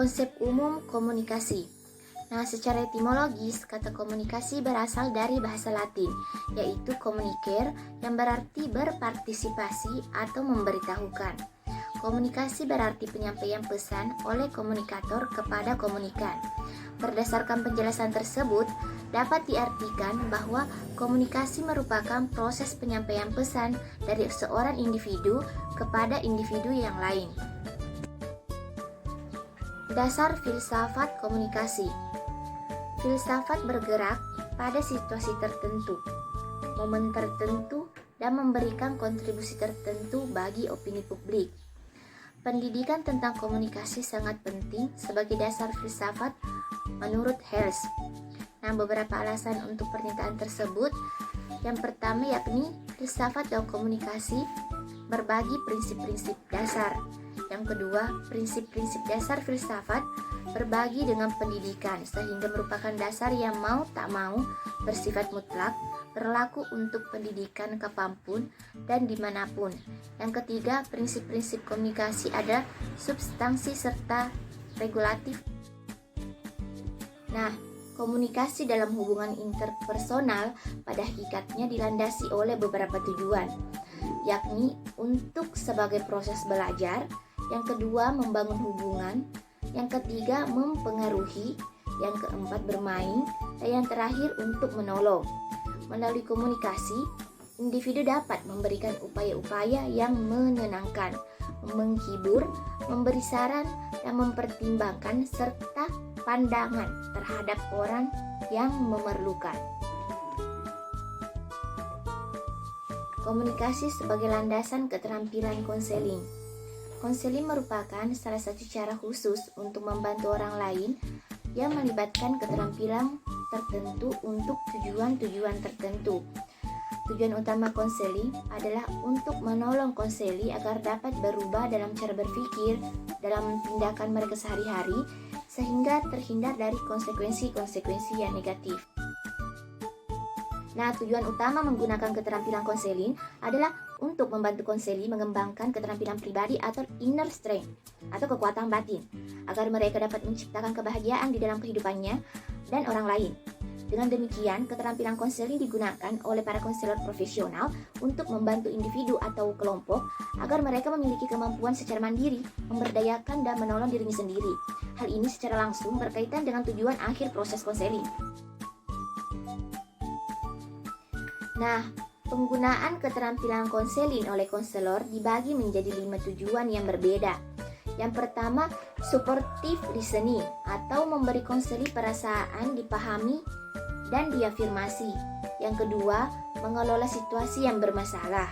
Konsep umum komunikasi. Nah, secara etimologis, kata komunikasi berasal dari bahasa Latin, yaitu communicare, yang berarti berpartisipasi atau memberitahukan. Komunikasi berarti penyampaian pesan oleh komunikator kepada komunikan. Berdasarkan penjelasan tersebut, dapat diartikan bahwa komunikasi merupakan proses penyampaian pesan dari seorang individu kepada individu yang lain. Dasar filsafat komunikasi. Filsafat bergerak pada situasi tertentu, momen tertentu, dan memberikan kontribusi tertentu bagi opini publik. Pendidikan tentang komunikasi sangat penting sebagai dasar filsafat menurut Hales. Nah, beberapa alasan untuk pernyataan tersebut. Yang pertama yakni filsafat dan komunikasi berbagi prinsip-prinsip dasar. Yang kedua, prinsip-prinsip dasar filsafat berbagi dengan pendidikan sehingga merupakan dasar yang mau tak mau bersifat mutlak, berlaku untuk pendidikan kapanpun dan dimanapun. Yang ketiga, prinsip-prinsip komunikasi ada substansi serta regulatif. Nah, komunikasi dalam hubungan interpersonal pada hakikatnya dilandasi oleh beberapa tujuan, yakni untuk sebagai proses belajar, yang kedua membangun hubungan, yang ketiga mempengaruhi, yang keempat bermain, dan yang terakhir untuk menolong. Melalui komunikasi, individu dapat memberikan upaya-upaya yang menyenangkan, menghibur, memberi saran, dan mempertimbangkan serta pandangan terhadap orang yang memerlukan. Komunikasi sebagai landasan keterampilan konseling. Konseling merupakan salah satu cara khusus untuk membantu orang lain yang melibatkan keterampilan tertentu untuk tujuan-tujuan tertentu. Tujuan utama konseling adalah untuk menolong konseli agar dapat berubah dalam cara berpikir, dalam tindakan mereka sehari-hari, sehingga terhindar dari konsekuensi-konsekuensi yang negatif. Nah, tujuan utama menggunakan keterampilan konseling adalah untuk membantu konseli mengembangkan keterampilan pribadi atau inner strength atau kekuatan batin agar mereka dapat menciptakan kebahagiaan di dalam kehidupannya dan orang lain. Dengan demikian, keterampilan konseling digunakan oleh para konselor profesional untuk membantu individu atau kelompok agar mereka memiliki kemampuan secara mandiri, memberdayakan dan menolong dirinya sendiri. Hal ini secara langsung berkaitan dengan tujuan akhir proses konseling. Nah, penggunaan keterampilan konseling oleh konselor dibagi menjadi 5 tujuan yang berbeda. Yang pertama, supportive listening atau memberi konseling perasaan dipahami dan diafirmasi. Yang kedua, mengelola situasi yang bermasalah.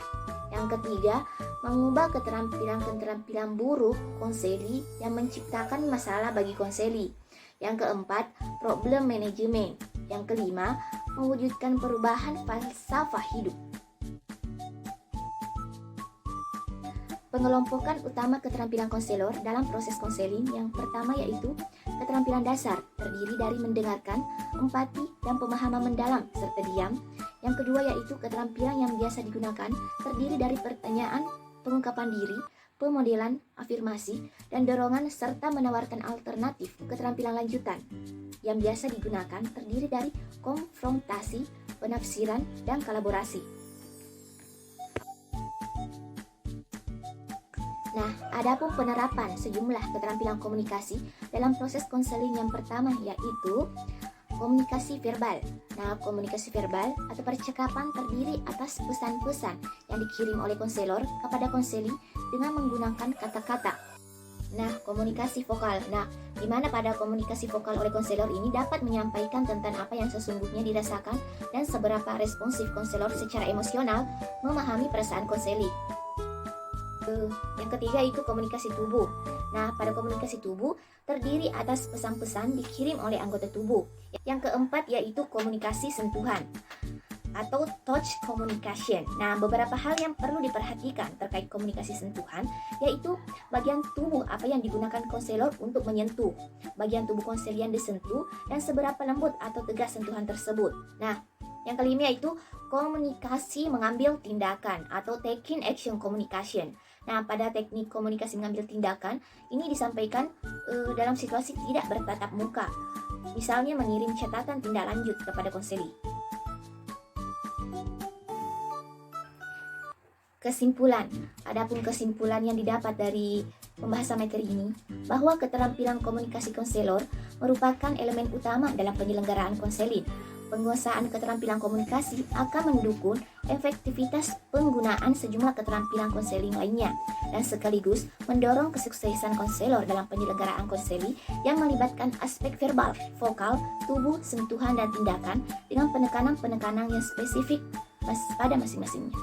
Yang ketiga, mengubah keterampilan-keterampilan buruk konseli yang menciptakan masalah bagi konseli. Yang keempat, problem management. Yang kelima, mewujudkan perubahan falsafah hidup. Pengelompokan utama keterampilan konselor dalam proses konseling yang pertama yaitu keterampilan dasar, terdiri dari mendengarkan, empati, dan pemahaman mendalam serta diam. Yang kedua yaitu keterampilan yang biasa digunakan, terdiri dari pertanyaan, pengungkapan diri, pemodelan, afirmasi, dan dorongan serta menawarkan alternatif keterampilan lanjutan. Yang biasa digunakan terdiri dari konfrontasi, penafsiran, dan kolaborasi. Nah, adapun penerapan sejumlah keterampilan komunikasi dalam proses konseling yang pertama yaitu komunikasi verbal. Nah, komunikasi verbal atau percakapan terdiri atas pesan-pesan yang dikirim oleh konselor kepada konseli dengan menggunakan kata-kata. Nah, komunikasi vokal. Nah, di mana pada komunikasi vokal oleh konselor ini dapat menyampaikan tentang apa yang sesungguhnya dirasakan dan seberapa responsif konselor secara emosional memahami perasaan konseli. Yang ketiga itu komunikasi tubuh. Nah, pada komunikasi tubuh terdiri atas pesan-pesan dikirim oleh anggota tubuh. Yang keempat yaitu komunikasi sentuhan atau touch communication. Nah, beberapa hal yang perlu diperhatikan terkait komunikasi sentuhan yaitu bagian tubuh apa yang digunakan konselor untuk menyentuh, bagian tubuh konseli yang disentuh, dan seberapa lembut atau tegas sentuhan tersebut. Nah, yang kelima yaitu komunikasi mengambil tindakan atau taking action communication. Nah, pada teknik komunikasi mengambil tindakan, ini disampaikan dalam situasi tidak bertatap muka. Misalnya mengirim catatan tindak lanjut kepada konseli. Kesimpulan. Adapun kesimpulan yang didapat dari pembahasan materi ini, bahwa keterampilan komunikasi konselor merupakan elemen utama dalam penyelenggaraan konseling. Penguasaan keterampilan komunikasi akan mendukung efektivitas penggunaan sejumlah keterampilan konseling lainnya dan sekaligus mendorong kesuksesan konselor dalam penyelenggaraan konseling yang melibatkan aspek verbal, vokal, tubuh, sentuhan, dan tindakan dengan penekanan-penekanan yang spesifik pada masing-masingnya.